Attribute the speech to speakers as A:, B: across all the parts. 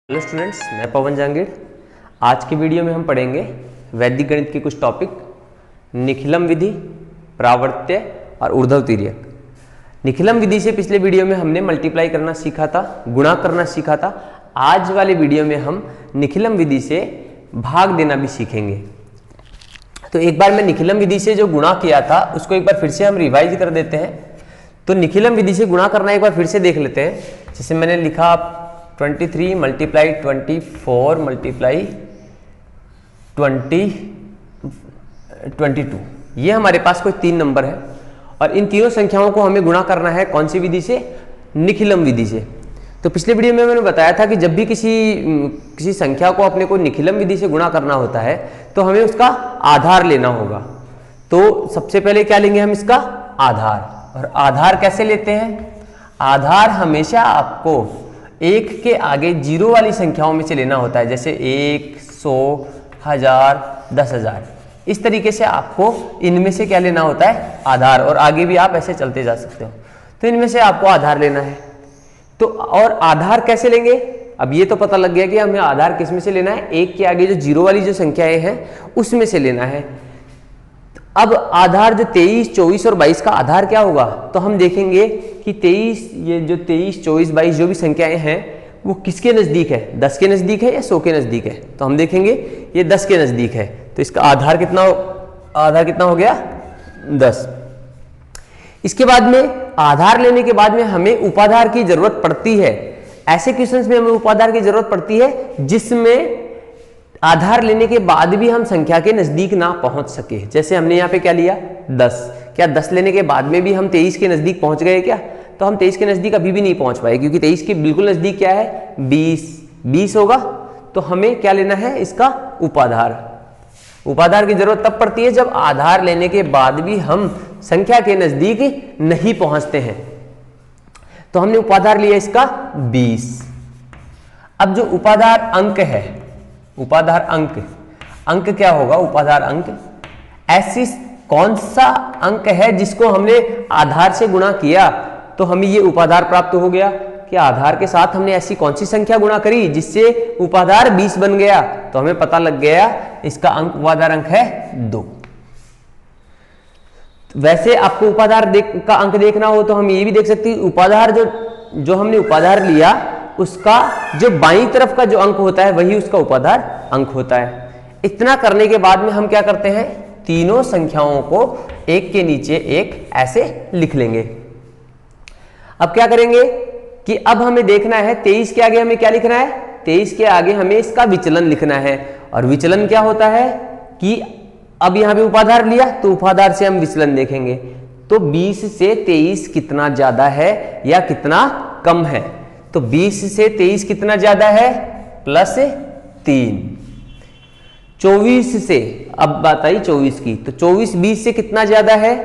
A: Hello students, मैं पवन जहांगीर। आज की वीडियो में हम पढ़ेंगे वैदिक गणित के कुछ टॉपिक, निखिलम विधि, प्रावर्त्य और ऊर्ध्व तिर्यक। निखिलम विधि से पिछले वीडियो में हमने मल्टीप्लाई करना सीखा था, गुणा करना सीखा था। आज वाले वीडियो में हम निखिलम विधि से भाग देना भी सीखेंगे। तो एक बार मैं निखिलम विधि से जो गुणा किया था उसको एक बार फिर से हम रिवाइज कर देते हैं। तो निखिलम विधि से गुणा करना एक बार फिर से देख लेते हैं। जैसे मैंने लिखा 23 मल्टीप्लाई 24 मल्टीप्लाई 22, ये हमारे पास कोई 3 नंबर है और इन तीनों संख्याओं को हमें गुणा करना है कौन सी विधि से? निखिलम विधि से। तो पिछले वीडियो में मैंने बताया था कि जब भी किसी संख्या को अपने को निखिलम विधि से गुणा करना होता है तो हमें उसका आधार लेना होगा। तो सबसे पहले क्या लेंगे हम? इसका आधार। और आधार कैसे लेते हैं? आधार हमेशा आपको 1 के आगे जीरो वाली संख्याओं में से लेना होता है, जैसे 1, 100, 1000, 10,000। इस तरीके से आपको इनमें से क्या लेना होता है? आधार। और आगे भी आप ऐसे चलते जा सकते हो। तो इनमें से आपको आधार लेना है। तो और आधार कैसे लेंगे? अब ये तो पता लग गया कि हमें आधार किस में से लेना है? 1 के आगे जो जीरो वाली जो संख्याएं हैं उसमें से लेना है। अब आधार जो 23, 24 और 22 का आधार क्या होगा? तो हम देखेंगे कि 23, ये जो 23, 24, 22 जो भी संख्याएं हैं वो किसके नज़दीक है? 10 के नज़दीक है या 100 के नज़दीक है? तो हम देखेंगे ये 10 के नज़दीक है। तो इसका आधार कितना हो गया? 10। इसके बाद में आधार लेने के बाद में हमें उपाधार की जरूरत पड़ती है। ऐसे क्वेश्चंस में हमें उपाधार की जरूरत पड़ती है जिसमें आधार लेने के बाद भी हम संख्या के नजदीक ना पहुंच सके। जैसे हमने यहाँ पे क्या लिया? 10। क्या 10 लेने के बाद में भी हम 23 के नजदीक पहुंच गए क्या? तो हम 23 के नजदीक अभी भी नहीं पहुंच पाए, क्योंकि 23 के बिल्कुल नजदीक क्या है? 20 होगा। तो हमें क्या लेना है? इसका उपाधार। उपाधार की जरूरत तब पड़ती है जब आधार लेने के बाद भी हम संख्या के नजदीक नहीं पहुंचते हैं। तो हमने उपाधार लिया इसका 20। अब जो उपाधार अंक है, उपाधार अंक क्या होगा? उपाधार अंक ऐसी कौन सा अंक है जिसको हमने आधार से गुणा किया तो हमें ये उपाधार प्राप्त हो गया? कि आधार के साथ हमने ऐसी कौन सी संख्या गुणा करी जिससे उपाधार 20 बन गया? तो हमें पता लग गया इसका अंक, उपाधार अंक है 2। वैसे आपको उपाधार का अंक देखना हो तो हम ये भी देख सकते हैं, उपाधार जो हमने उपाधार लिया उसका जो बाईं तरफ का जो अंक होता है वही उसका उपाधार अंक होता है। इतना करने के बाद में हम क्या करते हैं? तीनों संख्याओं को एक के नीचे एक ऐसे लिख लेंगे। अब क्या करेंगे कि अब हमें देखना है 23 के आगे हमें क्या लिखना है? 23 के आगे हमें इसका विचलन लिखना है। और विचलन क्या होता है कि अब यहां पे उपाधार लिया तो उपाधार से हम विचलन देखेंगे। तो 20 से 23 कितना ज्यादा है या कितना कम है? तो 20 से 23 कितना ज्यादा है? +3। 24 से, अब बात आई 24 की, तो 24 20 से कितना ज्यादा है?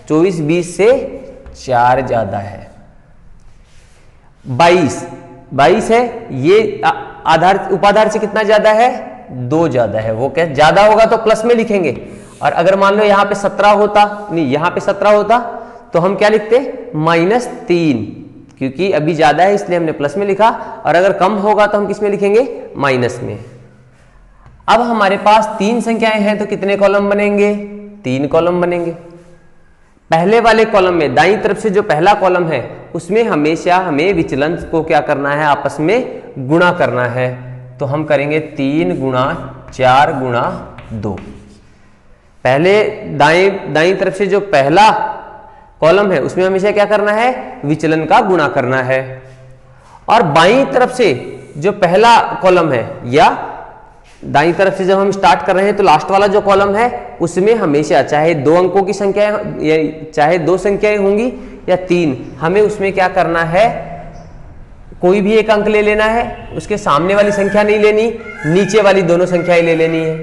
A: 24 20 से 4 ज्यादा है। 22 है, ये आधार उपाधार से कितना ज्यादा है? 2 ज्यादा है। वो क्या ज्यादा होगा तो प्लस में लिखेंगे। और अगर मान लो यहाँ पे 17 होता, नहीं यहाँ पे 17 होता तो हम क्या लिखते? -3, क्योंकि अभी ज्यादा है इसलिए हमने प्लस में लिखा। और अगर कम होगा तो हम किस में लिखेंगे? माइनस में। अब हमारे पास 3 संख्याएं हैं तो कितने कॉलम बनेंगे? 3 कॉलम बनेंगे। पहले वाले कॉलम में दाईं तरफ से जो पहला कॉलम है उसमें हमेशा हमें विचलन को क्या करना है? आपस में गुणा करना है। तो हम करेंगे 3 गुणा 4 गुणा 2। पहले दाईं तरफ से जो पहला कॉलम है उसमें हमेशा क्या करना है? विचलन का गुणा करना है। और बाईं तरफ से जो पहला कॉलम है, या दाईं तरफ से जब हम स्टार्ट कर रहे हैं तो लास्ट वाला जो कॉलम है उसमें हमेशा चाहे 2 अंकों की संख्या, चाहे 2 संख्याएं होंगी या 3, हमें उसमें क्या करना है? कोई भी एक अंक ले लेना है। उसके सामने वाली संख्या नहीं लेनी, नीचे वाली दोनों संख्याएं ले लेनी है।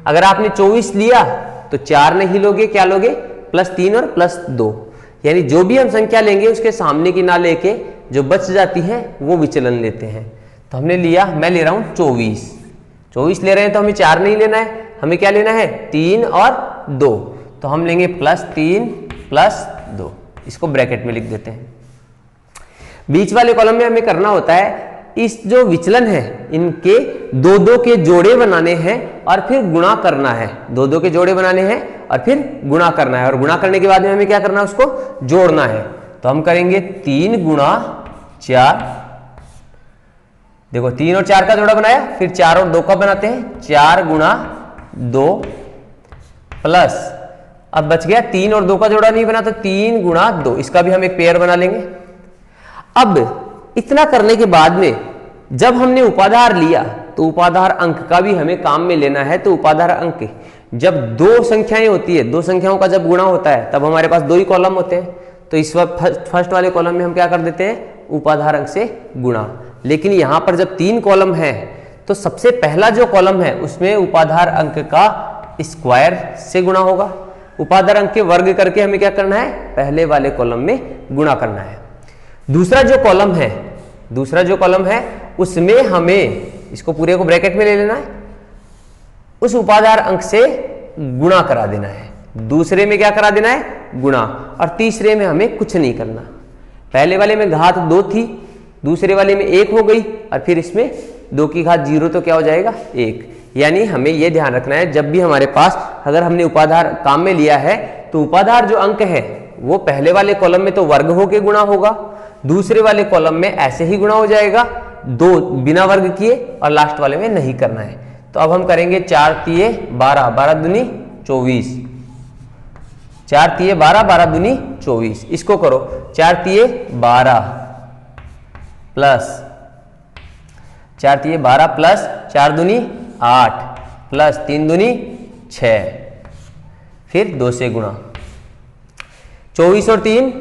A: अगर आपने 24 लिया तो 4 नहीं लोगे, क्या लोगे? +3 और +2, यानी जो भी हम संख्या लेंगे उसके सामने की ना लेके जो बच जाती है वो विचलन लेते हैं। तो हमने लिया, मैं ले रहा हूं 24 ले रहे हैं तो हमें 4 नहीं लेना है, हमें क्या लेना है? 3 और 2। तो हम लेंगे +3 +2, इसको ब्रैकेट में लिख देते हैं। बीच वाले कॉलम में हमें करना होता है इस जो विचलन है इनके दो दो के जोड़े बनाने हैं और फिर गुणा करना है। दो दो के जोड़े बनाने हैं और फिर गुणा करना है, और गुणा करने के बाद में हमें क्या करना है, उसको जोड़ना है। तो हम करेंगे 3 गुणा 4, देखो 3 और 4 का जोड़ा बनाया, फिर 4 और 2 का बनाते हैं, 4 गुणा 2 प्लस, अब बच गया 3 और 2 का जोड़ा नहीं बना तो 3 गुणा 2, इसका भी हम एक पेयर बना लेंगे। अब इतना करने के बाद में जब हमने उपाधार लिया तो उपाधार अंक का भी हमें काम में लेना है। तो उपाधार अंक जब दो संख्याएं होती है, दो संख्याओं का जब गुणा होता है तब हमारे पास दो ही कॉलम होते हैं, तो इस फर्स्ट वाले कॉलम में हम क्या कर देते हैं, उपाधार अंक से गुणा। लेकिन यहां पर जब 3 कॉलम है तो सबसे पहला जो कॉलम है उसमें उपाधार अंक का स्क्वायर से गुणा होगा। उपाधार अंक के वर्ग करके हमें क्या करना है, पहले वाले कॉलम में गुणा करना है। दूसरा जो कॉलम है उसमें हमें इसको पूरे को ब्रैकेट में ले लेना है, उस उपाधार अंक से गुणा करा देना है। दूसरे में क्या करा देना है, गुणा, और तीसरे में हमें कुछ नहीं करना। पहले वाले में घात 2 थी, दूसरे वाले में 1 हो गई, और फिर इसमें 2 की घात 0 तो क्या हो जाएगा, 1। यानी हमें यह ध्यान रखना है जब भी हमारे पास अगर हमने उपाधार काम में लिया है तो उपाधार जो अंक है वो पहले वाले कॉलम में तो वर्ग होके गुणा होगा, दूसरे वाले कॉलम में ऐसे ही गुणा हो जाएगा, 2 बिना वर्ग किए, और लास्ट वाले में नहीं करना है। तो अब हम करेंगे 4 तिये 12, 12 दूनी 24, 4 तिये 12, 12 दूनी 24। इसको करो 4 तिये 12 प्लस 4 तिये 12 प्लस 4 दूनी 8 प्लस 3 दूनी 6, फिर 2 से गुणा, 24 और 3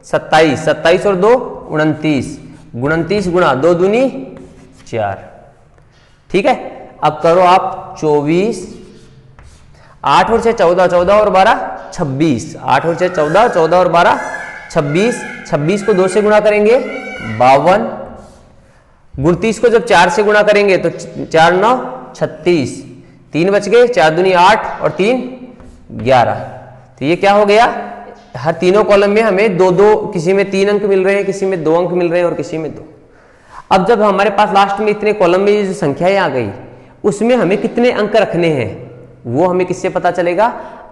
A: 27, 27 और 2 29, 29 गुणा 2 दूनी 4। ठीक है, अब करो आप 24, 8 और 6 14, 14 और 12 26, 8 और 6 14, 14 और 12 26, 26 को 2 से गुणा करेंगे 52, 29 को जब 4 से गुणा करेंगे तो 4 9 36, 3 बच गए, 4 दूनी 8 और 3 11। तो ये क्या हो गया, हर तीनों कॉलम में हमें 2-2, किसी में 3 अंक मिल रहे हैं, किसी में 2 अंक मिल रहे हैं और किसी में 2। अब जब हमारे पास लास्ट में इतने कॉलम में ये जो संख्याएं आ गई उसमें हमें कितने अंक रखने हैं वो हमें किससे पता चलेगा,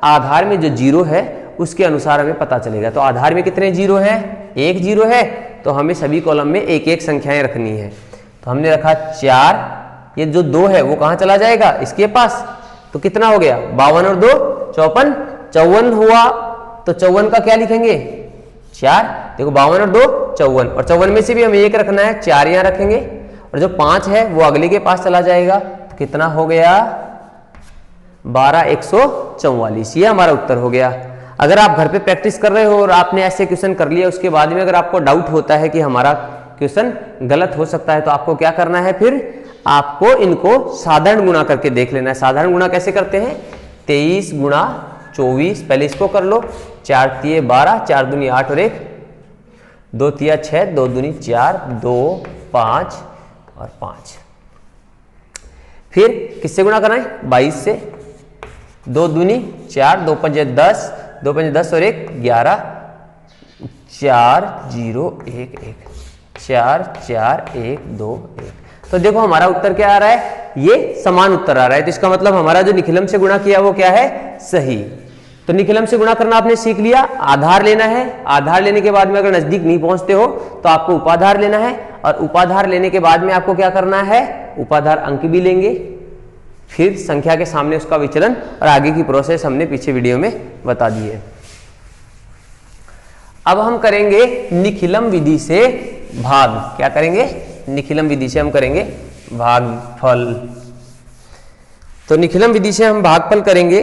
A: आधार में जो 0 है उसके अनुसार हमें पता चलेगा। तो आधार में कितने 0 है, 1 0 है, तो हमें सभी कॉलम में 1-1 संख्याएं रखनी है। तो हमने रखा 4, ये जो 2 है वो कहां चला जाएगा, इसके पास, तो कितना हो गया 52 और 2 54, 54 हुआ, तो 54 का क्या लिखेंगे 4, देखो 52 और 2 54, और 54 में से भी हमें 1 रखना है, 4 यहां रखेंगे, और जो 5 है वो अगले के पास चला जाएगा। तो कितना हो गया 12 144, ये हमारा उत्तर हो गया। अगर आप घर पे प्रैक्टिस कर रहे हो और आपने ऐसे क्वेश्चन कर लिया, उसके बाद में अगर आपको डाउट होता है कि हमारा क्वेश्चन गलत हो सकता है, तो आपको क्या करना है, फिर आपको इनको साधारण गुणा करके देख लेना है। साधारण गुणा कैसे करते हैं, 23 गुणा 24, पहले इसको कर लो, 4 तिये 12, 4 दूनी 8 और 1, 2 तिया 6, 2 दूनी 4, 2 5 और 5। फिर किससे गुणा करना है, 22 से, 2 दूनी 4, 2 पंजे 10, 2 पंजे 10 और 1 11, 4 0 1 1, 4 4 1 2 1। तो देखो हमारा उत्तर क्या आ रहा है, ये समान उत्तर आ रहा है। तो इसका मतलब हमारा जो निखिलम से गुणा किया वो क्या है, सही। तो निखिलम से गुणा करना आपने सीख लिया, आधार लेना है, आधार लेने के बाद में अगर नजदीक नहीं पहुंचते हो तो आपको उपाधार लेना है, और उपाधार लेने के बाद में आपको क्या करना है, उपाधार अंक भी लेंगे, फिर संख्या के सामने उसका विचलन, और आगे की प्रोसेस हमने पीछे वीडियो में बता दी है। अब हम करेंगे निखिलम विधि से भाग। क्या करेंगे, निखिलम विधि से हम करेंगे भागफल। तो निखिलम विधि से हम भागफल करेंगे,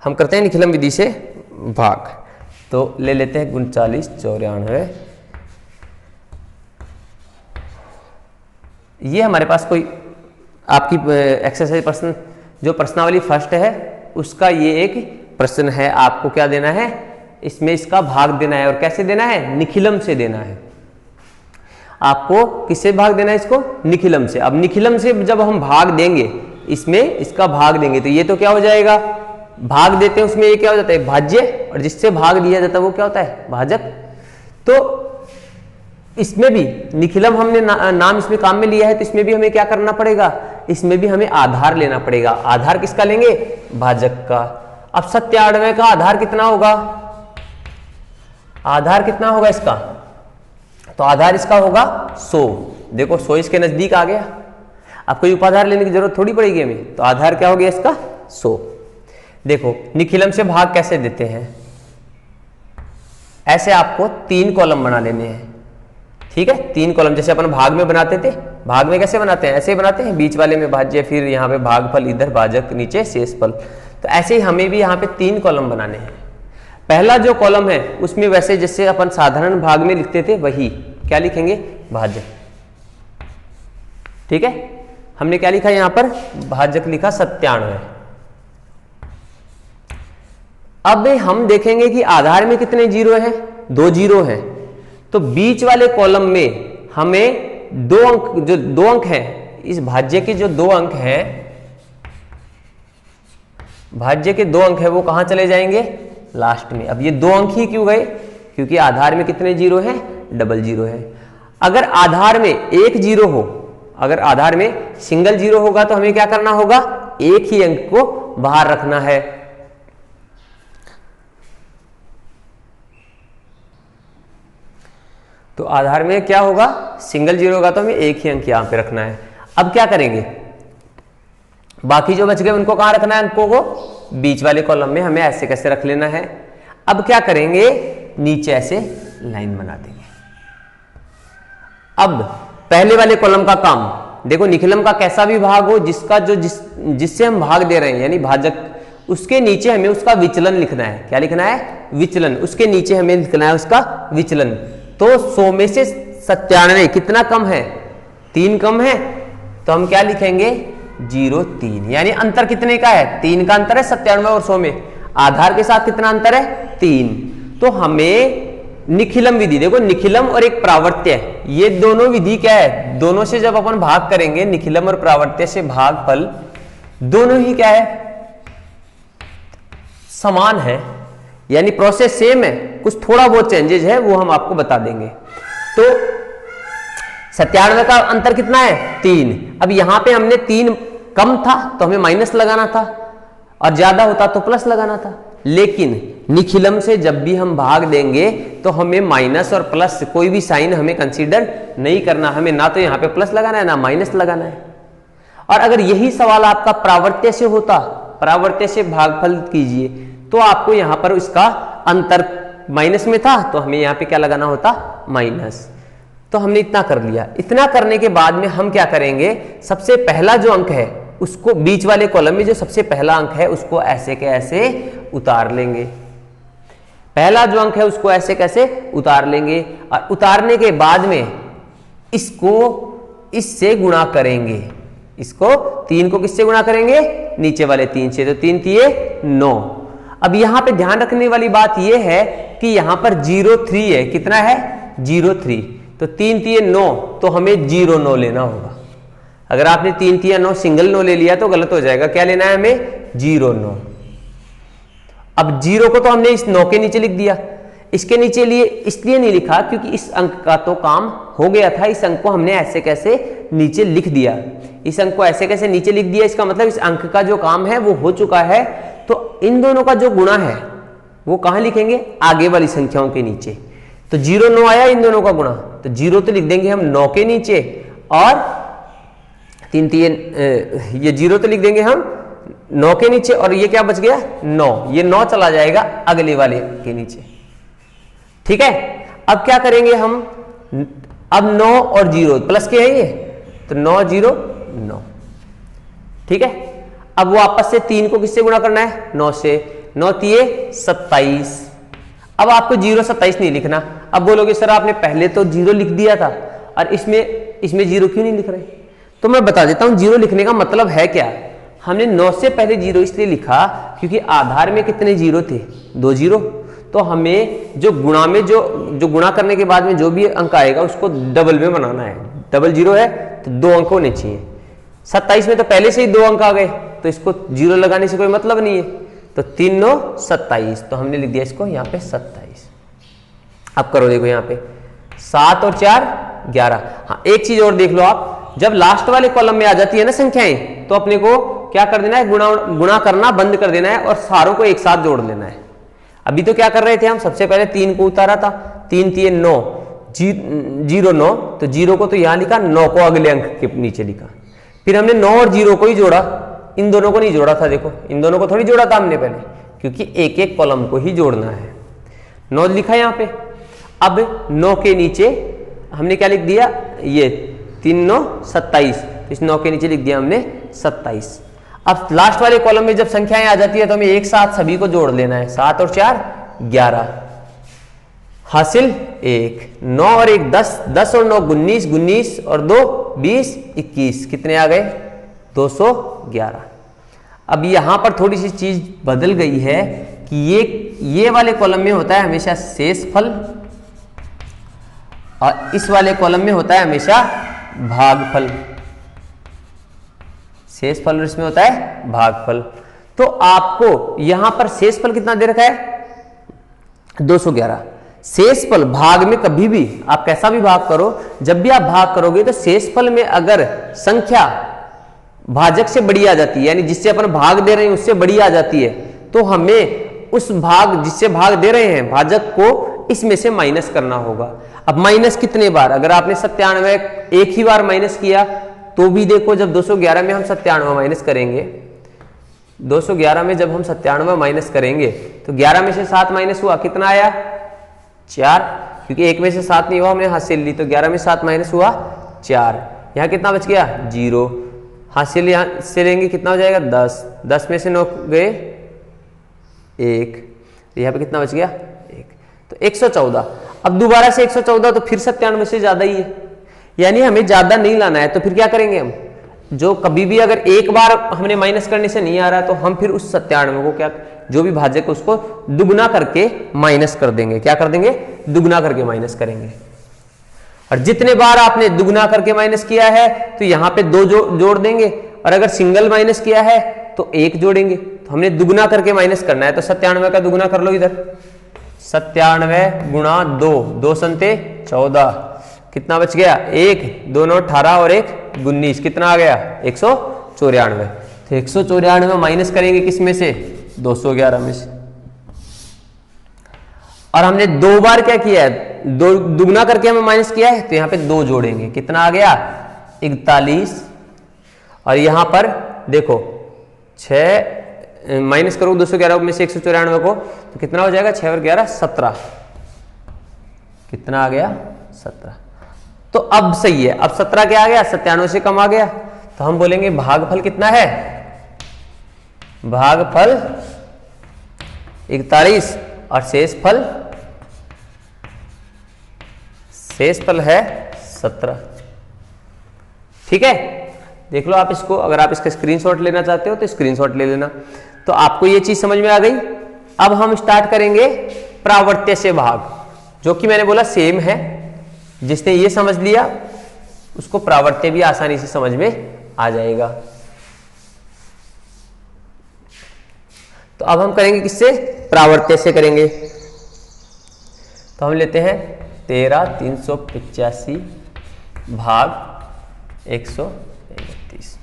A: हम करते हैं निखिलम विधि से भाग। तो ले लेते हैं 39 94। ये हमारे पास कोई आपकी एक्सरसाइज प्रश्न, जो प्रश्नावली फर्स्ट है उसका ये एक प्रश्न है। आपको क्या देना है, इसमें इसका भाग देना है, और कैसे देना है, निखिलम से देना है। आपको किससे भाग देना है, इसको निखिलम से। अब निखिलम से जब हम भाग देंगे, इसमें इसका भाग देंगे, तो ये तो क्या हो जाएगा, भाग देते हैं उसमें ये क्या हो जाता है, भाज्य, और जिससे भाग दिया जाता है वो क्या होता है, भाजक। तो इसमें भी निखिलम हमने नाम इसमें काम में लिया है, तो इसमें भी हमें क्या करना पड़ेगा, इसमें भी हमें आधार लेना पड़ेगा। आधार किसका लेंगे, भाजक का। अब 97 का आधार कितना होगा, आधार कितना होगा इसका, तो आधार इसका होगा 100। देखो 100 इसके नजदीक आ गया, अब कोई उपाधार लेने की जरूरत थोड़ी पड़ेगी हमें, तो आधार क्या हो गया इसका 100। देखो निखिलम से भाग कैसे देते हैं, ऐसे आपको 3 कॉलम बना लेने हैं, ठीक है। 3 कॉलम जैसे अपन भाग में बनाते थे, भाग में कैसे बनाते हैं, ऐसे ही बनाते हैं, बीच वाले में भाज्य, फिर यहाँ पे भागफल, इधर भाजक, नीचे शेषफल। तो ऐसे ही हमें भी यहाँ पे 3 कॉलम बनाने हैं। पहला जो कॉलम है उसमें वैसे जैसे अपन साधारण भाग में लिखते थे वही क्या लिखेंगे, भाजक, ठीक है। हमने क्या लिखा यहाँ पर, भाजक लिखा 97। अब हम देखेंगे कि आधार में कितने जीरो हैं, 2 जीरो हैं, तो बीच वाले कॉलम में हमें 2 अंक, जो 2 अंक हैं इस भाज्य के, जो 2 अंक हैं, भाज्य के 2 अंक है वो कहां चले जाएंगे, लास्ट में। अब ये 2 अंक ही क्यों गए, क्योंकि आधार में कितने जीरो हैं, डबल जीरो है। अगर आधार में 1 जीरो हो, अगर आधार में सिंगल जीरो होगा तो हमें क्या करना होगा, एक ही अंक को बाहर रखना है। तो आधार में क्या होगा, सिंगल जीरो होगा तो हमें एक ही अंक यहां पे रखना है। अब क्या करेंगे, बाकी जो बच गए उनको कहां रखना है, अंकों को बीच वाले कॉलम में हमें ऐसे कैसे रख लेना है। अब क्या करेंगे, नीचे ऐसे लाइन बना देंगे। अब पहले वाले कॉलम का काम देखो, निखिलम का कैसा भी भाग हो, जिसका जो जिससे हम भाग दे रहे हैं यानी भाजक, उसके नीचे हमें उसका विचलन लिखना है। क्या लिखना है, विचलन। उसके नीचे हमें लिखना है उसका विचलन। तो 100 में से 97 कितना कम है, 3 कम है, तो हम क्या लिखेंगे 0.3, यानी अंतर कितने का है, 3 का अंतर है 97 और 100 में। आधार के साथ कितना अंतर है, 3। तो हमें निखिलम विधि, देखो निखिलम और एक प्रावर्त्य, ये दोनों विधि क्या है, दोनों से जब अपन भाग करेंगे, निखिलम और प्रावर्त्य से भागफल दोनों ही क्या है, समान है, यानी प्रोसेस सेम है, कुछ थोड़ा बहुत चेंजेस है वो हम आपको बता देंगे। तो 97 का अंतर कितना है, 3। अब यहां पे हमने 3 कम था तो हमें माइनस लगाना था, और ज्यादा होता तो प्लस लगाना था। लेकिन निखिलम से जब भी हम भाग देंगे तो हमें माइनस और प्लस कोई भी साइन हमें कंसीडर नहीं करना, हमें ना तो यहां पे प्लस लगाना है ना माइनस लगाना है। और अगर यही सवाल आपका प्रावर्त्य से होता, प्रावर्त्य से भागफल कीजिए, तो आपको यहां पर इसका अंतर माइनस में था तो हमें यहां पे क्या लगाना होता, माइनस। तो हमने इतना कर लिया। इतना करने के बाद में हम क्या करेंगे, सबसे पहला जो अंक है उसको बीच वाले कॉलम में जो सबसे पहला अंक है उसको ऐसे के ऐसे उतार लेंगे। पहला जो अंक है उसको ऐसे कैसे उतार लेंगे, और उतारने के बाद में इसको इससे गुणा करेंगे। इसको 3 को किससे गुणा करेंगे, नीचे वाले 3 से। तो 3 तिये 9। अब यहां पे ध्यान रखने वाली बात यह है कि यहां पर 0.3 है, कितना है 0.3, तो 3 तिये 9, तो हमें 0.9 लेना होगा। अगर आपने 3 तिया 9 सिंगल 9 ले लिया तो गलत हो जाएगा। क्या लेना है हमें, 0.9। अब 0 को तो हमने इस 9 के नीचे लिख दिया, इसके नीचे लिए इसलिए नहीं लिखा क्योंकि इस अंक का तो काम हो गया था। इस अंक को हमने ऐसे कैसे नीचे लिख दिया, इस अंक को ऐसे कैसे नीचे लिख दिया, इसका मतलब इस अंक का जो काम है वो हो चुका है। तो इन दोनों का जो गुणा है वो कहां लिखेंगे, आगे वाली संख्याओं के नीचे। तो 0.9 आया इन दोनों का गुणा, तो 0 तो लिख देंगे हम 9 के नीचे, और 3 तिये ये 0 तो लिख देंगे हम 9 के नीचे, और ये क्या बच गया 9, ये 9 चला जाएगा अगले वाले के नीचे। ठीक है, अब क्या करेंगे हम, अब 9 और 0 प्लस के है ये, तो 9 0 9। ठीक है, अब वो आपस से 3 को किससे गुणा करना है, 9 से। 9 तिये 27। अब आपको 0.27 नहीं लिखना। अब बोलोगे सर आपने पहले तो 0 लिख दिया था और इसमें 0 क्यों नहीं लिख रहे, तो मैं बता देता हूं 0 लिखने का मतलब है क्या। हमने 9 से पहले 0 इसलिए लिखा क्योंकि आधार में कितने 0 थे, 2 0। तो हमें जो गुणा में जो गुणा करने के बाद में जो भी अंक आएगा उसको डबल में बनाना है। डबल 0 है तो 2 अंक होने चाहिए। 27 में तो पहले से ही 2 अंक आ गए, तो इसको 0 लगाने से कोई मतलब नहीं है। तो 3 9 27, तो हमने लिख दिया इसको यहाँ पे 27। अब करो देखो यहाँ पे 7 और 4 11। हाँ, एक चीज और देख लो आप, जब लास्ट वाले कॉलम में आ जाती है ना संख्याएं, तो अपने को क्या कर देना है, गुणा करना बंद कर देना है और सारों को एक साथ जोड़ लेना है। अभी तो क्या कर रहे थे हम, सबसे पहले 3 को उतारा था, 3 3 9, 0 9, तो 0 को तो यहां लिखा, 9 को अगले अंक के नीचे लिखा। फिर हमने 9 और 0 को ही जोड़ा, इन दोनों को नहीं जोड़ा था। देखो, इन दोनों को थोड़ी जोड़ा था हमने पहले, क्योंकि एक एक कॉलम को ही जोड़ना है। 9 लिखा यहां पे। अब 9 के नीचे हमने क्या लिख दिया, ये 3 9 27, इस 9 के नीचे लिख दिया हमने 27। अब लास्ट वाले कॉलम में जब संख्याएं आ जाती है तो हमें एक साथ सभी को जोड़ लेना है। 7 और 4 11, हासिल 1, 9 और 1 10, 10 और 9 19, 19 और 2 20, 21, कितने आ गए, 211। अब यहां पर थोड़ी सी चीज बदल गई है कि ये वाले कॉलम में होता है हमेशा शेषफल और इस वाले कॉलम में होता है हमेशा भागफल। शेषफल और इसमें होता है भागफल। तो आपको यहां पर शेषफल कितना दे रखा है, 211। शेषफल भाग में कभी भी आप कैसा भी भाग करो, जब भी आप भाग करोगे तो शेषफल में अगर संख्या भाजक से बड़ी आ जाती है, यानी जिससे अपन भाग दे रहे हैं उससे बड़ी आ जाती है, तो हमें उस भाग जिससे भाग दे रहे हैं भाजक को इसमें से माइनस करना होगा। अब माइनस कितने बार, अगर आपने 97 एक ही बार माइनस किया तो भी देखो, जब 211 में हम 97 माइनस करेंगे, 211 में जब हम 97 माइनस करेंगे तो 11 में से 7 माइनस हुआ, कितना आया, 4, क्योंकि एक में से 7 नहीं हुआ, हमने हासिल ली, तो 11 में 7 माइनस हुआ 4। यहाँ कितना बच गया, 0, हासिल यहाँ से लेंगे कितना हो जाएगा, 10, 10 में से 9 गए 1, यहाँ पे कितना बच गया, 1, तो 114। अब दोबारा से 114, तो फिर 97 से ज्यादा ही है, यानी हमें ज्यादा नहीं लाना है। तो फिर क्या करेंगे हम, जो कभी भी अगर एक बार हमने माइनस करने से नहीं आ रहा तो हम फिर उस 97 को क्या, जो भी भाजक है उसको दुगना करके माइनस कर देंगे। क्या कर देंगे, दुगना करके माइनस करेंगे। और जितने बार आपने दुगना करके माइनस किया है तो यहां पे 2 जोड़ देंगे, और अगर सिंगल माइनस किया है तो 1 जोड़ेंगे। तो हमने दुगना करके माइनस करना है, तो 97 का दुगना कर लो इधर, 97 गुणा 2, 2 संते 14, कितना बच गया, 1 2 9 18 और 1 19, कितना आ गया, 194। तो 194 माइनस करेंगे किस में से, 211 में से। और हमने 2 बार क्या किया है, दुगना करके हमें माइनस किया है, तो यहां पे 2 जोड़ेंगे, कितना आ गया, 41। और यहां पर देखो 6 माइनस करो 211 में से 194 को, तो कितना हो जाएगा, 6 और 11 17, कितना आ गया, 17। तो अब सही है, अब 17 क्या आ गया, 97 से कम आ गया, तो हम बोलेंगे भागफल कितना है, भागफल 41 और शेषफल है 17। ठीक है, देख लो आप इसको, अगर आप इसका स्क्रीनशॉट लेना चाहते हो तो स्क्रीनशॉट ले लेना। तो आपको ये चीज समझ में आ गई। अब हम स्टार्ट करेंगे प्रावर्त्य से भाग, जो कि मैंने बोला सेम है। जिसने ये समझ लिया उसको प्रावर्त्य भी आसानी से समझ में आ जाएगा। तो अब हम करेंगे किससे, प्रावर्त्य से करेंगे। तो हम लेते हैं 13,385 भाग 131।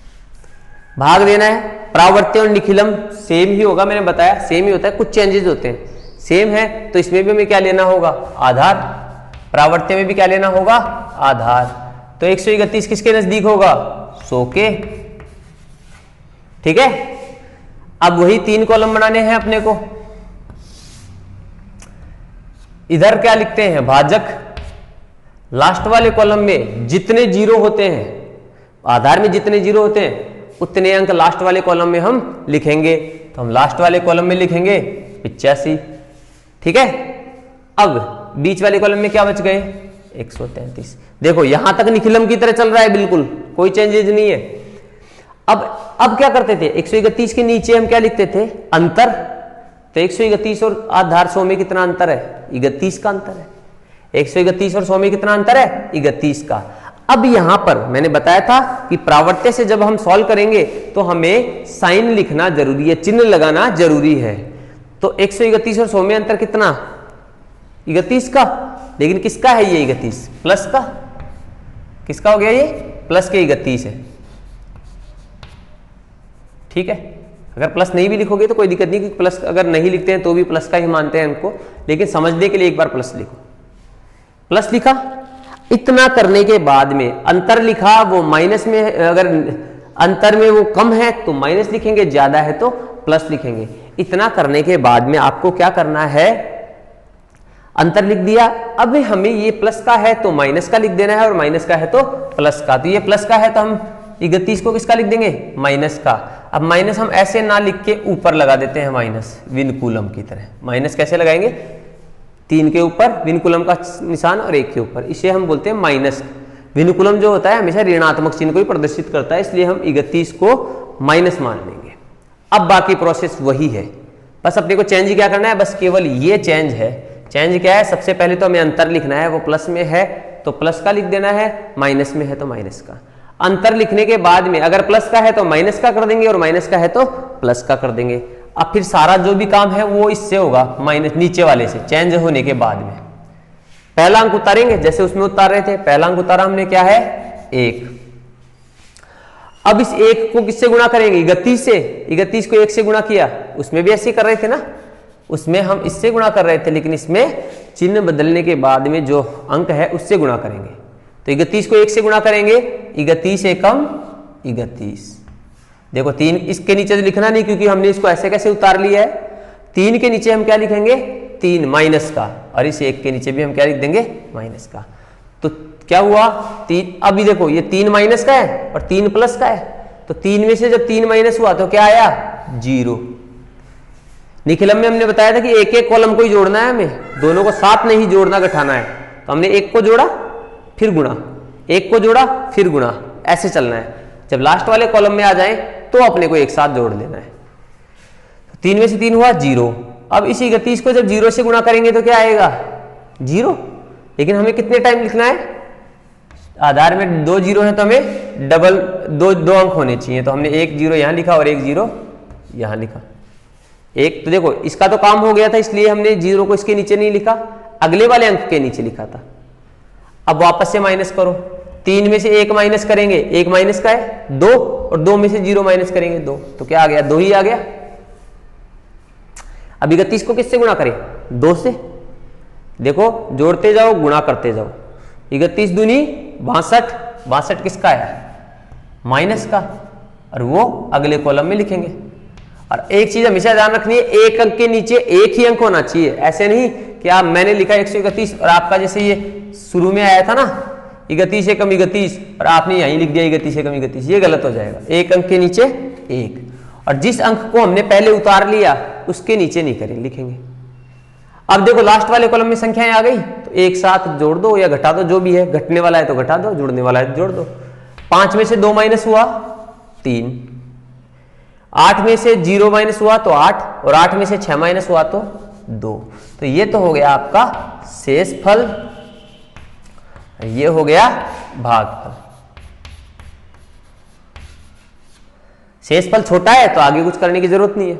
A: भाग देना है। प्रावर्त्य और निखिलम सेम ही होगा, मैंने बताया सेम ही होता है, कुछ चेंजेस होते हैं। सेम है तो इसमें भी हमें क्या लेना होगा, आधार। प्रावर्त्य में भी क्या लेना होगा, आधार। तो 131 किसके नजदीक होगा, 100 के। ठीक है, अब वही 3 कॉलम बनाने हैं अपने को। इधर क्या लिखते हैं, भाजक। लास्ट वाले कॉलम में जितने जीरो होते हैं, आधार में जितने जीरो होते हैं उतने अंक लास्ट वाले कॉलम में हम लिखेंगे। तो हम लास्ट वाले कॉलम में लिखेंगे 85। ठीक है, अब बीच वाले कॉलम में क्या बच गए, 133। देखो यहां तक निखिलम की तरह चल रहा है, बिल्कुल कोई चेंजेज नहीं है। अब क्या करते थे, 131 के नीचे हम क्या लिखते थे, अंतर। तो 131 और आधार 100 में कितना अंतर है, 31 का अंतर है। 131 और 100 में कितना अंतर है, 31 का। अब यहां पर मैंने बताया था कि प्रावर्त्य से जब हम सॉल्व करेंगे तो हमें साइन लिखना जरूरी है, चिन्ह लगाना जरूरी है। तो 131 और 100 में अंतर कितना, 31 का। लेकिन किसका है ये 31? प्लस का। किसका हो गया ये? प्लस के 31 है। ठीक है, अगर प्लस नहीं भी लिखोगे तो कोई दिक्कत नहीं, क्योंकि प्लस अगर नहीं लिखते हैं तो भी प्लस का ही मानते हैं इनको, लेकिन समझने के लिए एक बार प्लस लिखो। प्लस लिखा, इतना करने के बाद में अंतर लिखा, वो माइनस में, अगर अंतर में वो कम है तो माइनस लिखेंगे, ज्यादा है तो प्लस लिखेंगे। इतना करने के बाद में आपको क्या करना है, अंतर लिख दिया। अब हमें ये प्लस का है तो माइनस का लिख देना है, और माइनस का है तो प्लस का। तो ये प्लस का है तो हम 31 को किसका लिख देंगे? माइनस का। अब माइनस हम ऐसे ना लिख के ऊपर लगा देते हैं माइनस, विनकुलम की तरह। माइनस कैसे लगाएंगे? 3 के ऊपर विनकुलम का निशान और 1 के ऊपर, इसे हम बोलते हैं माइनस। विनकुलम जो होता है हमेशा ऋणात्मक चिन्ह को ही प्रदर्शित करता है, इसलिए हम 31 को माइनस मान लेंगे। अब बाकी प्रोसेस वही है, बस अपने को चेंज क्या करना है, बस केवल ये चेंज है। चेंज क्या है? सबसे पहले तो हमें अंतर लिखना है, वो प्लस में है तो प्लस का लिख देना है, माइनस में है तो माइनस का। अंतर लिखने के बाद में अगर प्लस का है तो माइनस का कर देंगे, और माइनस का है तो प्लस का कर देंगे। अब फिर सारा जो भी काम है वो इससे होगा, माइनस नीचे वाले से, चेंज होने के बाद में। पहला अंक उतारेंगे, जैसे उसमें उतार रहे थे, पहला अंक उतारा हमने, क्या है? 1। अब इस 1 को किससे गुणा करेंगे? 31 से। 31 को 1 से गुणा किया, उसमें भी ऐसे ही कर रहे थे ना, उसमें हम इससे गुणा कर रहे थे, लेकिन इसमें चिन्ह बदलने के बाद में जो अंक है उससे गुणा करेंगे। तो 31 को 1 से गुणा करेंगे, 31 एकम 31। देखो 3 इसके नीचे तो लिखना नहीं, क्योंकि हमने इसको ऐसे कैसे उतार लिया है। 3 के नीचे हम क्या लिखेंगे? 3 माइनस का, और इस 1 के नीचे भी हम क्या लिख देंगे? माइनस का। तो क्या हुआ? 3। अभी देखो ये 3 माइनस का है और 3 प्लस का है, तो 3 में से जब 3 माइनस हुआ तो क्या आया? 0। निखिलम में हमने बताया था कि एक एक कॉलम को ही जोड़ना है हमें, दोनों को साथ नहीं जोड़ना, घटाना है। तो हमने 1 को जोड़ा फिर गुणा, 1 को जोड़ा फिर गुणा, ऐसे चलना है। जब लास्ट वाले कॉलम में आ जाए तो अपने को एक साथ जोड़ देना है। 3 में से 3 हुआ 0। अब इसी 31 को जब 0 से गुणा करेंगे तो क्या आएगा? 0। लेकिन हमें कितने टाइम लिखना है? आधार में 2 0 है तो हमें डबल दो अंक होने चाहिए, तो हमने 1 0 यहां लिखा और 1 0 यहां लिखा। एक तो देखो इसका तो काम हो गया था, इसलिए हमने 0 को इसके नीचे नहीं लिखा, अगले वाले अंक के नीचे लिखा था। अब वापस से माइनस करो, 3 में से 1 माइनस करेंगे, 1 माइनस का है 2, और 2 में से 0 माइनस करेंगे 2, तो क्या आ गया? 2 ही आ गया। अब 31 को किससे गुणा करें? 2 से। देखो जोड़ते जाओ, गुणा करते जाओ। 31 दूनी 62, 62 किसका है? माइनस का, और वो अगले कॉलम में लिखेंगे। और एक चीज हमेशा ध्यान रखनी है, एक अंक के नीचे एक ही अंक होना चाहिए। ऐसे नहीं कि आप, मैंने लिखा 131 और आपका जैसे ये शुरू में आया था ना 31 एकम 31, और आपने यहीं लिख दिया 31 एकम 31, ये गलत हो जाएगा। एक अंक के नीचे एक, और जिस अंक को हमने पहले उतार लिया उसके नीचे नहीं करें, लिखेंगे। अब देखो लास्ट वाले कॉलम में संख्याएं आ गई, तो एक साथ जोड़ दो या घटा दो, जो भी है। घटने वाला है तो घटा दो, जुड़ने वाला है तो जोड़ दो। 5 में से 2 माइनस हुआ 3, 8 में से 0 माइनस हुआ तो 8, और 8 में से 6 माइनस हुआ तो 2। तो ये तो हो गया आपका शेषफल, ये हो गया भागफल। शेषफल छोटा है तो आगे कुछ करने की जरूरत नहीं है।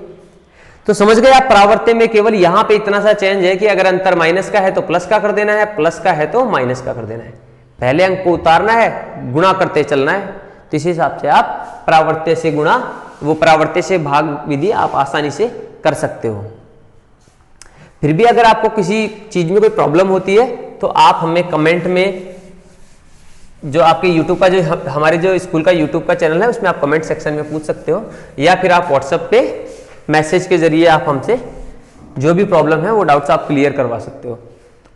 A: तो समझ गए आप, परावर्त्य में केवल यहां पे इतना सा चेंज है कि अगर अंतर माइनस का है तो प्लस का कर देना है, प्लस का है तो माइनस का कर देना है। पहले अंक को उतारना है, गुणा करते चलना है। तो इस हिसाब से आप परावर्त्य से गुणा, वो परावर्त्य से भाग विधि आप आसानी से कर सकते हो। फिर भी अगर आपको किसी चीज में कोई प्रॉब्लम होती है तो आप हमें कमेंट में, जो आपके YouTube का, जो हमारे जो स्कूल का YouTube का चैनल है उसमें आप कमेंट सेक्शन में पूछ सकते हो, या फिर आप व्हाट्सएप पे मैसेज के जरिए आप हमसे जो भी प्रॉब्लम है वो डाउट्स आप क्लियर करवा सकते हो।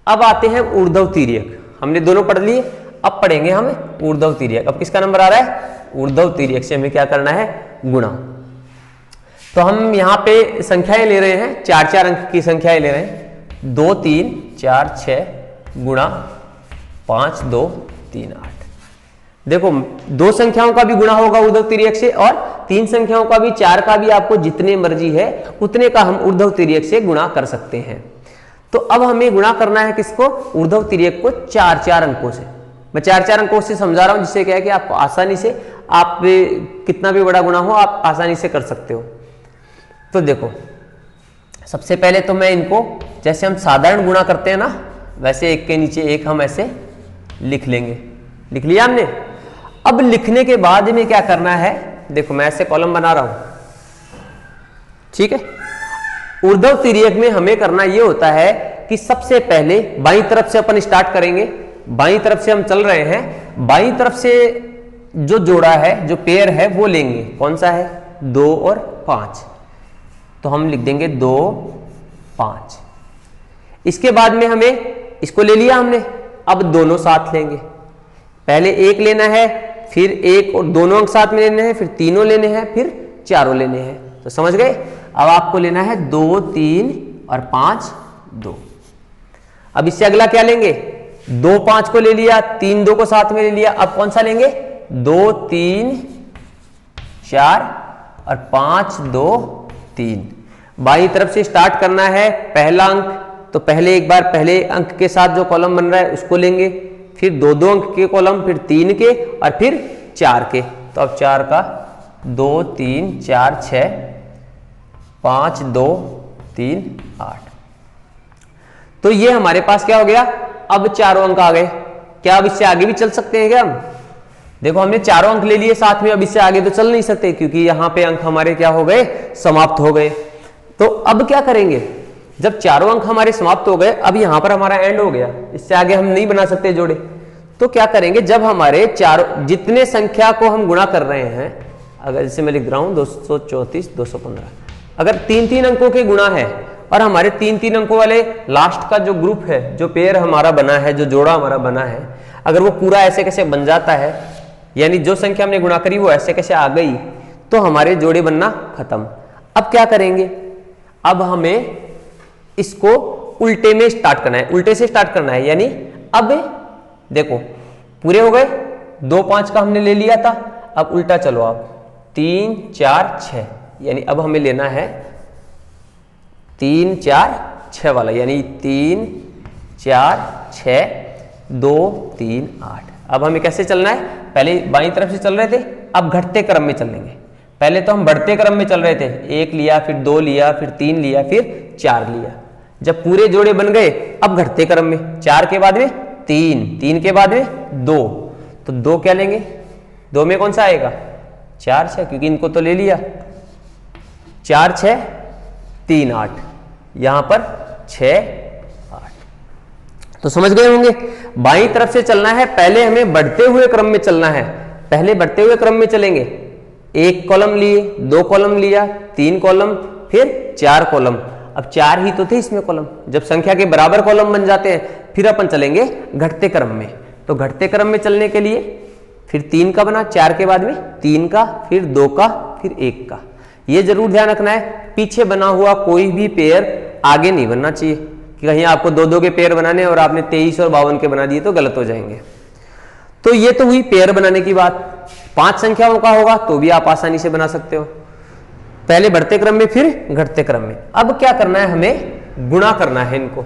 A: अब आते हैं ऊर्ध्व तिर्यक। हमने दोनों पढ़ लिए, अब पढ़ेंगे हम ऊर्ध्व तिर्यक। अब किसका नंबर आ रहा है? ऊर्ध्व तिर्यक से हमें क्या करना है? गुणा। तो हम यहाँ पे संख्याएं ले रहे हैं, 4-4 अंक की संख्याएं ले रहे हैं। 2 3 4 6 गुणा 5 2 3 8। देखो 2 संख्याओं का भी गुणा होगा ऊर्ध्व तिर्यक से, और 3 संख्याओं का भी, 4 का भी, आपको जितने मर्जी है उतने का हम ऊर्ध्व तिर्यक से गुणा कर सकते हैं। तो अब हमें गुणा करना है किसको? ऊर्ध्व तिर्यक को 4-4 अंकों से। मैं 4-4 अंकों से समझा रहा हूं, जिससे क्या है कि आप आसानी से, आप कितना भी बड़ा गुणा हो आप आसानी से कर सकते हो। तो देखो सबसे पहले तो मैं इनको, जैसे हम साधारण गुणा करते हैं ना, वैसे एक के नीचे एक हम ऐसे लिख लेंगे। लिख लिया हमने। अब लिखने के बाद में क्या करना है, देखो मैं ऐसे कॉलम बना रहा हूं, ठीक है। ऊर्ध्व तिर्यक में हमें करना यह होता है कि सबसे पहले बाईं तरफ से अपन स्टार्ट करेंगे। बाईं तरफ से हम चल रहे हैं, बाईं तरफ से जो जोड़ा है, जो पेयर है वो लेंगे। कौन सा है? 2 और 5। तो हम लिख देंगे 2 5। इसके बाद में हमें इसको ले लिया हमने, अब दोनों साथ लेंगे। पहले एक लेना है, फिर एक और दोनों अंक साथ में लेने हैं, फिर तीनों लेने हैं, फिर चारों लेने हैं। तो समझ गए? अब आपको लेना है 2 3 और 5 2। अब इससे अगला क्या लेंगे? 2 5 को ले लिया, 3 2 को साथ में ले लिया। अब कौन सा लेंगे? 2 3 4 और 5 2 3। बाईं तरफ से स्टार्ट करना है। पहला अंक, तो पहले एक बार पहले अंक के साथ जो कॉलम बन रहा है उसको लेंगे, फिर 2 2 अंक के कॉलम, फिर 3 के और फिर 4 के। तो अब 4 का 2 3 4 6 5 2 3 8। तो ये हमारे पास क्या हो गया? अब चारों अंक आ गए। क्या अब इससे आगे भी चल सकते हैं क्या हम? देखो हमने चारों अंक ले लिए साथ में, अब इससे आगे तो चल नहीं सकते क्योंकि यहां पे अंक हमारे क्या हो गए? समाप्त हो गए। तो अब क्या करेंगे? जब चारों अंक हमारे समाप्त हो गए, अब यहां पर हमारा एंड हो गया, इससे आगे हम नहीं बना सकते जोड़े। तो क्या करेंगे? जब हमारे चारों जितने संख्या को हम गुणा कर रहे हैं, अगर जैसे मैं लिख रहा हूं 234 215, अगर 3 3 अंकों के गुणा है और हमारे 3 3 अंकों वाले लास्ट का जो ग्रुप है, जो पेयर हमारा बना है, जो जोड़ा हमारा बना है, अगर वो पूरा ऐसे कैसे बन जाता है, यानी जो संख्या हमने गुणा करी वो ऐसे कैसे आ गई, तो हमारे जोड़े बनना खत्म। अब क्या करेंगे? अब हमें इसको उल्टे में स्टार्ट करना है, उल्टे से स्टार्ट करना है। यानी अब देखो पूरे हो गए, 2 5 का हमने ले लिया था, अब उल्टा चलो आप 3 4 6, यानी अब हमें लेना है 3 4 6 वाला, यानी 3 4 6 2 3 8। अब हमें कैसे चलना है? पहले बाईं तरफ से चल रहे थे, अब घटते क्रम में चलेंगे। पहले तो हम बढ़ते क्रम में चल रहे थे, 1 लिया, फिर 2 लिया, फिर 3 लिया, फिर 4 लिया। जब पूरे जोड़े बन गए, अब घटते क्रम में 4 के बाद में 3, 3 के बाद में 2, तो 2 क्या लेंगे? 2 में कौन सा आएगा? 4 6, क्योंकि इनको तो ले लिया। 4 6 3 8, यहां पर 6 8। तो समझ गए होंगे? बाईं तरफ से चलना है, पहले हमें बढ़ते हुए क्रम में चलना है। पहले बढ़ते हुए क्रम में चलेंगे, 1 कॉलम लिए, 2 कॉलम लिया, 3 कॉलम, फिर 4 कॉलम। अब 4 ही तो थे इसमें कॉलम, जब संख्या के बराबर कॉलम बन जाते हैं फिर अपन चलेंगे घटते क्रम में। तो घटते क्रम में चलने के लिए फिर 3 का बना, 4 के बाद में 3 का, फिर 2 का, फिर 1 का। ये जरूर ध्यान रखना है, पीछे बना हुआ कोई भी पेयर आगे नहीं बनना चाहिए कि कहीं आपको 2 2 के पेयर बनाने और आपने 23 और 52 के बना दिए तो गलत हो जाएंगे। तो ये तो हुई पेयर बनाने की बात। 5 संख्याओं का होगा तो भी आप आसानी से बना सकते हो, पहले बढ़ते क्रम में फिर घटते क्रम में। अब क्या करना है? हमें गुणा करना है इनको।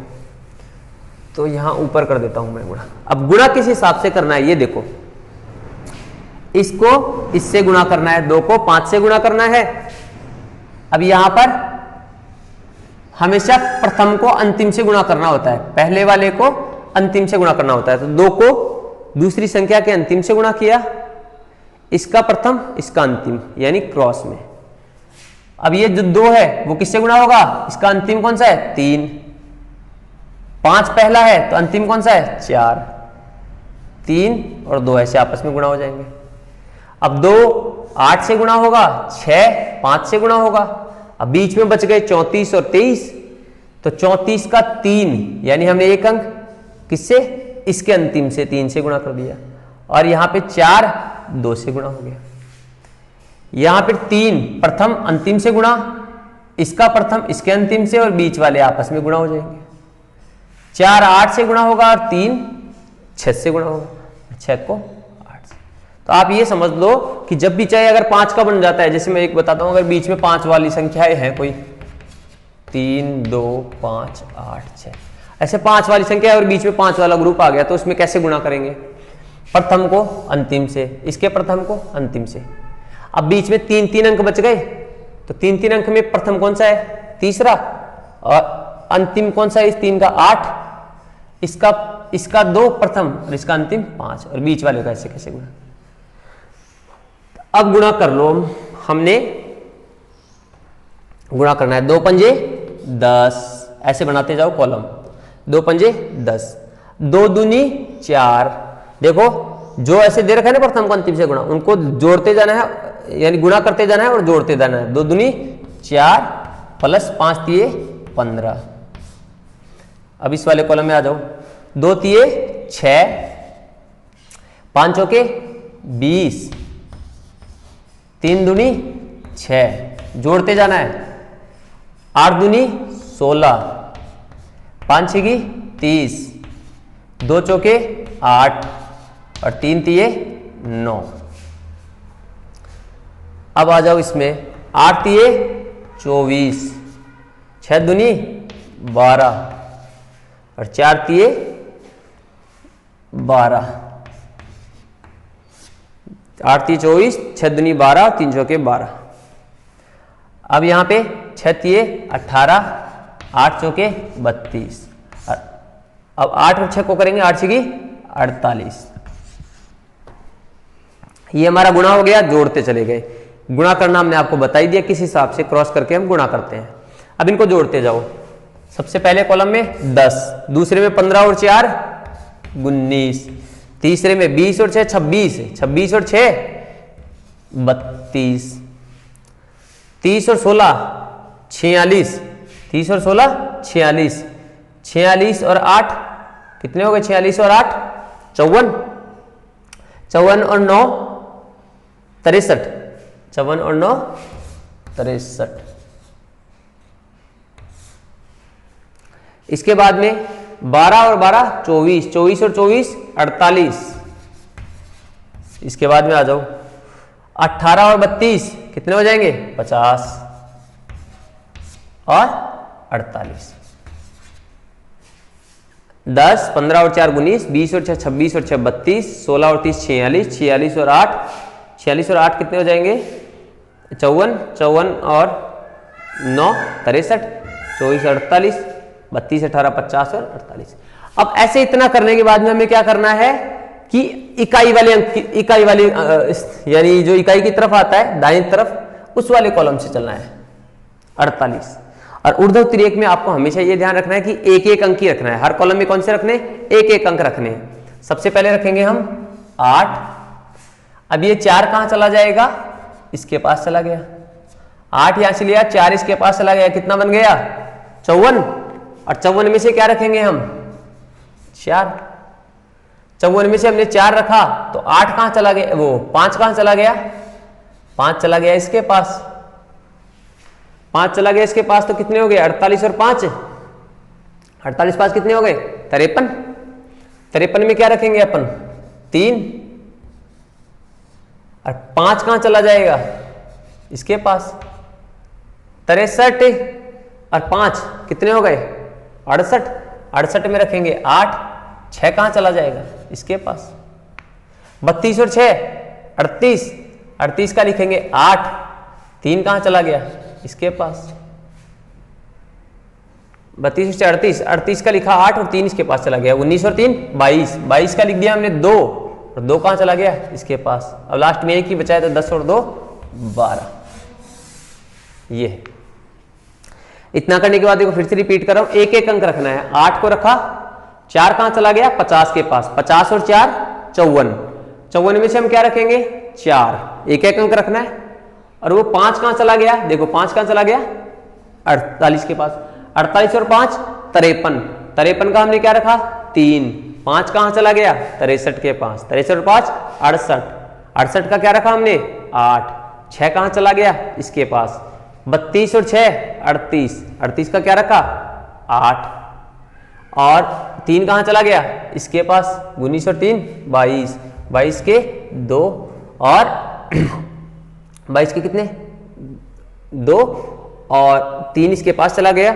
A: तो यहां ऊपर कर देता हूं मैं गुणा। अब गुणा किस हिसाब से करना है ये देखो, इसको इससे गुणा करना है, 2 को 5 से गुणा करना है। अब यहां पर हमेशा प्रथम को अंतिम से गुणा करना होता है, पहले वाले को अंतिम से गुणा करना होता है। तो 2 को दूसरी संख्या के अंतिम से गुणा किया, इसका प्रथम इसका अंतिम, यानी क्रॉस में। अब ये जो 2 है वो किससे गुणा होगा? इसका अंतिम कौन सा है? 3। 5 पहला है तो अंतिम कौन सा है? 4। 3 और 2 ऐसे आपस में गुणा हो जाएंगे। अब 2 8 से गुणा होगा, 6 5 से गुणा होगा। अब बीच में बच गए 34 और 23, तो 34 का 3, यानी हमने एक अंक किससे? इसके अंतिम से 3 से गुणा कर दिया। और यहां पे 4 2 से गुणा हो गया। यहां पर 3 प्रथम अंतिम से गुणा, इसका प्रथम इसके अंतिम से, और बीच वाले आपस में गुणा हो जाएंगे। 4 8 से गुणा होगा और 3 6 से गुणा होगा, 6 को 8 से। तो आप ये समझ लो कि जब भी चाहे अगर 5 का बन जाता है, जैसे मैं एक बताता हूं, अगर बीच में 5 वाली संख्याएं हैं कोई 3 2 5 8 6, ऐसे 5 वाली संख्या है और बीच में 5 वाला ग्रुप आ गया, तो उसमें कैसे गुणा करेंगे? प्रथम को अंतिम से, इसके प्रथम को अंतिम से। अब बीच में 3 3 अंक बच गए, तो 3 3 अंक में प्रथम कौन सा है? तीसरा, और अंतिम कौन सा है इस 3 का? 8। इसका इसका 2 प्रथम और इसका अंतिम 5 और बीच वाले का ऐसे कैसे गुणा। अब गुणा कर लो, हमने गुणा करना है 2 पंजे 10, ऐसे बनाते जाओ कॉलम, 2 पंजे 10, 2 दूनी 4। देखो जो ऐसे दे रखा है ना प्रथम को अंतिम से गुणा, उनको जोड़ते जाना है, यानी गुणा करते जाना है और जोड़ते जाना है। 2 दूनी 4 प्लस 5 तिये 15। अब इस वाले कॉलम में आ जाओ, 2 तिये 6, 5 चौके 20, 3 दूनी 6, जोड़ते जाना है। 8 दूनी 16, 5 छगी 30, 2 चौके 8 और 3 तिये 9। अब आ जाओ इसमें, 8 तिये 24, 6 दूनी 12 और 4 तिये 12, 8 तिये 24, 6 दूनी 12, 3 चौके 12। अब यहाँ पे 6 तिये 18, 8 चौके 32। अब 8 और 6 को करेंगे, 8 छगी 48। ये हमारा गुणा हो गया, जोड़ते चले गए। गुणा करना हमने आपको बता ही दिया, किस हिसाब से क्रॉस करके हम गुणा करते हैं। अब इनको जोड़ते जाओ। सबसे पहले कॉलम में 10, दूसरे में 15 और 4 19, तीसरे में 20 और 6 26, 26 और 6 32, 30 और 16 46, 30 और 16 46, 46 और 8 कितने हो गए? 46 और 8 54, 54 और 9 63, 54 और 9 63। इसके बाद में 12 और 12 24, 24 और 24 48। इसके बाद में आ जाओ, 18 और 32 कितने हो जाएंगे? 50 और 48। 10, 15 और 4 19, 20 और 6 26 और 6 32, 16 और 30 46, 46 और 8 46 और 8 कितने हो जाएंगे? 54, 54 और 9 63, 24 48, 32 18 50 और 48। अब ऐसे इतना करने के बाद में हमें क्या करना है कि इकाई वाले अंक, इकाई वाली यानी जो इकाई की तरफ आता है दाहिनी तरफ, उस वाले कॉलम से चलना है 48। और ऊर्ध्व तिर्यक में आपको हमेशा ये ध्यान रखना है कि एक एक अंक ही रखना है। हर कॉलम में कौन से रखने? एक एक अंक रखने हैं। सबसे पहले रखेंगे हम 8। अब ये 4 कहां चला जाएगा? इसके पास चला गया। 8 यहां से लिया, 4 इसके पास चला गया, कितना बन गया? 54। और 54 में से क्या रखेंगे हम? 4। 54 में से हमने 4 रखा तो 8 कहां चला गया? वो 5 कहां चला गया? 5 चला गया इसके पास। 5 चला गया इसके पास तो कितने हो गए? 48 और 5, 48 5 कितने हो गए? 53। 53 में क्या रखेंगे अपन? 3। और 5 कहां चला जाएगा? इसके पास 63 और 5 कितने हो गए? 68। 68 में रखेंगे 8। 6 कहां चला जाएगा? इसके पास 32 और 6 38। 38 का लिखेंगे 8। 3 कहां चला गया? इसके पास 32 से 38, 38 का लिखा 8 और 3 इसके पास चला गया। 19 और 3 22, 22 का लिख दिया हमने 2 और 2 कहां चला गया? इसके पास। अब लास्ट में एक ही बचा है तो 10 और 2 12। ये इतना करने के बाद देखो फिर से रिपीट कर रहा हूं, एक एक अंक रखना है। 8 को रखा, 4 कहां चला गया? 50 के पास। 50 और 4 54। 54 में से हम क्या रखेंगे? 4। एक एक अंक रखना है। और वो 5 कहां चला गया? देखो 5 कहां चला गया? 48 के पास। 48 और 5 53। 53 का हमने क्या रखा? 3। 5 कहां चला गया? 63 के पास। 63 और 5 68। 68 का क्या रखा हमने? 8। 6 कहां चला गया? इसके पास। 32 और 6 38। 38 का क्या रखा? 8। और 3 कहां चला गया? इसके पास। 19 और 3 22। 22 के 2 और 22 के कितने? 2 और 3 इसके पास चला गया।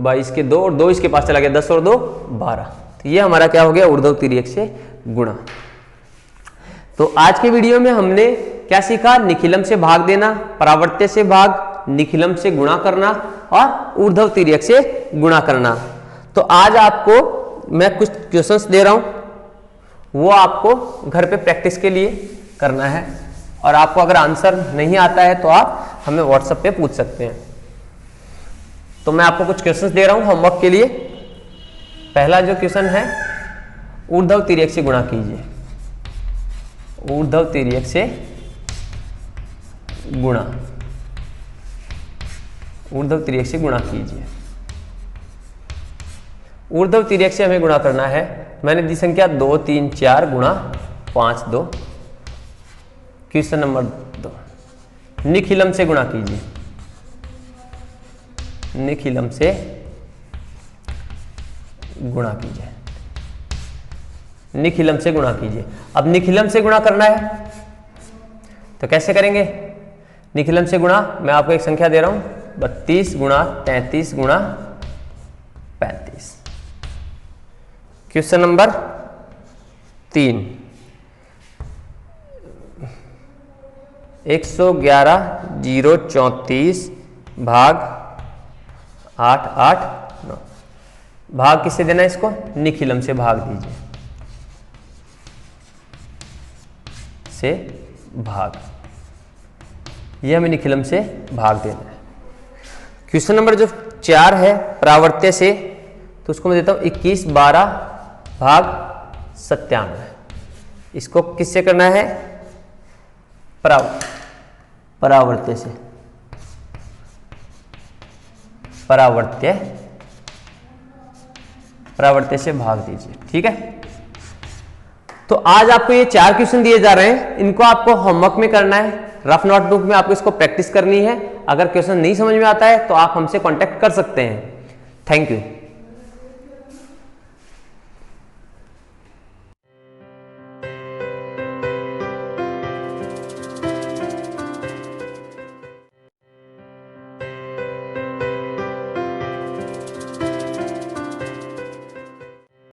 A: 22 के 2 और 2 इसके पास चला गया। 10 और 2 12। तो ये हमारा क्या हो गया? ऊर्ध्व तिर्यक से गुणा। तो आज के वीडियो में हमने क्या सीखा? निखिलम से भाग देना, परावर्त्य से भाग, निखिलम से गुणा करना और ऊर्ध्व तिर्यक से गुणा करना। तो आज आपको मैं कुछ क्वेश्चंस दे रहा हूं, वो आपको घर पे प्रैक्टिस के लिए करना है, और आपको अगर आंसर नहीं आता है तो आप हमें व्हाट्सएप पे पूछ सकते हैं। तो मैं आपको कुछ क्वेश्चंस दे रहा हूं होमवर्क के लिए। पहला जो क्वेश्चन है, ऊर्ध्व तिर्यक से गुणा कीजिए। ऊर्ध्व तिर्यक से गुणा, ऊर्ध्व तिर्यक से गुणा कीजिए। ऊर्ध्व तिर्यक से हमें गुणा करना है। मैंने दी संख्या 2 3 4 गुणा 5 2। क्वेश्चन नंबर 2, निखिलम से गुणा कीजिए। निखिलम से गुणा कीजिए। निखिलम से गुणा कीजिए। अब निखिलम से गुणा करना है तो कैसे करेंगे? निखिलम से गुणा, मैं आपको एक संख्या दे रहा हूं, 32 गुणा 33 गुणा 35। क्वेश्चन नंबर 3, 111,034 भाग 889। भाग किससे देना है इसको? निखिलम से भाग दीजिए, से भाग, ये हमें निखिलम से भाग देना है। क्वेश्चन नंबर जो 4 है प्रावर्त्य से, तो उसको मैं देता हूं 21 12 भाग 97। इसको किससे करना है? परावर्त्य से, परावर्त्य से भाग दीजिए। ठीक है, तो आज आपको ये 4 क्वेश्चन दिए जा रहे हैं, इनको आपको होमवर्क में करना है, रफ नोटबुक में आपको इसको प्रैक्टिस करनी है। अगर क्वेश्चन नहीं समझ में आता है तो आप हमसे कांटेक्ट कर सकते हैं। Thank you.